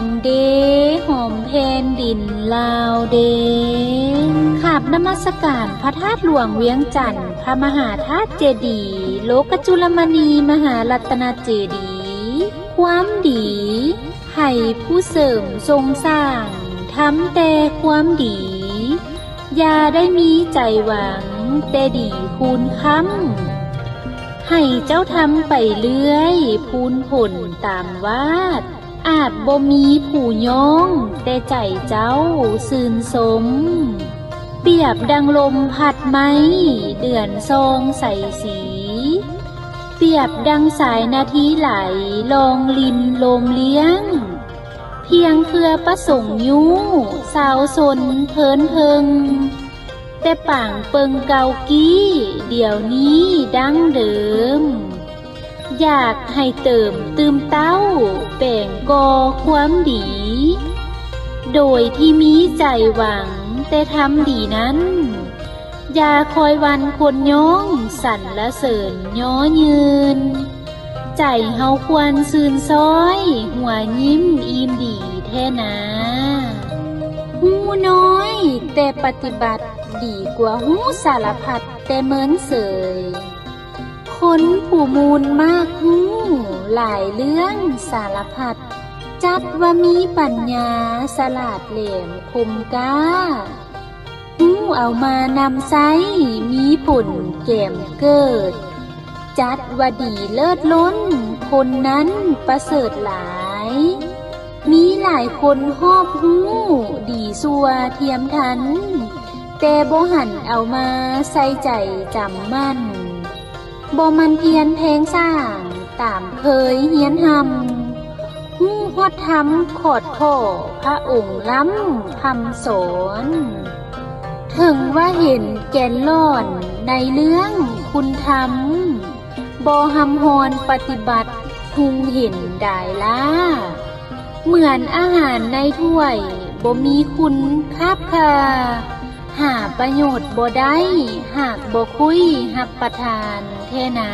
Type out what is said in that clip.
มเดหอมแผ่นดินลาวเดขาบนมัสการพระธาตุหลวงเวียงจันทร์พระมหาธาตุเจดีย์โลกจุลมณีมหารัตนเจดีย์ความดีให้ผู้เสริมทรงสร้างทำแต่ความดีอย่าได้มีใจหวังแต่ดีคูณค้ำให้เจ้าทำไปเรื่อยพูนผลตามวาดอาจบ่มีผู้ย้องแต่ใจเจ้าซื่นสมเปรียบดังลมพัดไม้เดือนซองใสสีเปรียบดังสายนาทีไหลลองลินลมเลี้ยงเพียงเพื่อประสงค์ยูสาวสนเพลินเพิงแต่ป่างเปิงเกากี้เดี๋ยวนี้ดั้งเดิมอยากให้เติมตืมเต้าแป่งกอความดีโดยที่มีใจหวังแต่ทำดีนั้นอย่าคอยวันคนย้องสั่นละเสริญย้อยืนใจเฮาควรซื่นซ้อยหัวยิ้มอิ่มดีแท้นะหูน้อยแต่ปฏิบัติดีกว่าหูสารพัดแต่เหมือนเสยคนผู้มูลมากหูหลายเรื่องสารพัดจัดว่ามีปัญญาสลาดแหลมคมกล้าหูเอามานำไซมีผลแก่มเกิดจัดว่าดีเลิศล้นคนนั้นประเสริฐหลายมีหลายคนหอบหูดีสัวเทียมทันแต่บ่หันเอามาใส่ใจจำมั่นบ่มันเพียนแทงสร้างตามเคยเฮียนหำหูฮอดทำขอดข้อพระองค์ล้ำคำสอนถึงว่าเห็นแก่นล่อนในเรื่องคุณธรรมบ่หำฮอนปฏิบัติหุงเห็นได้ล่ะเหมือนอาหารในถ้วยบ่มีคุณคาบคาหาประโยชน์บ่ได้หากบ่คุยรับประทานแท้นะ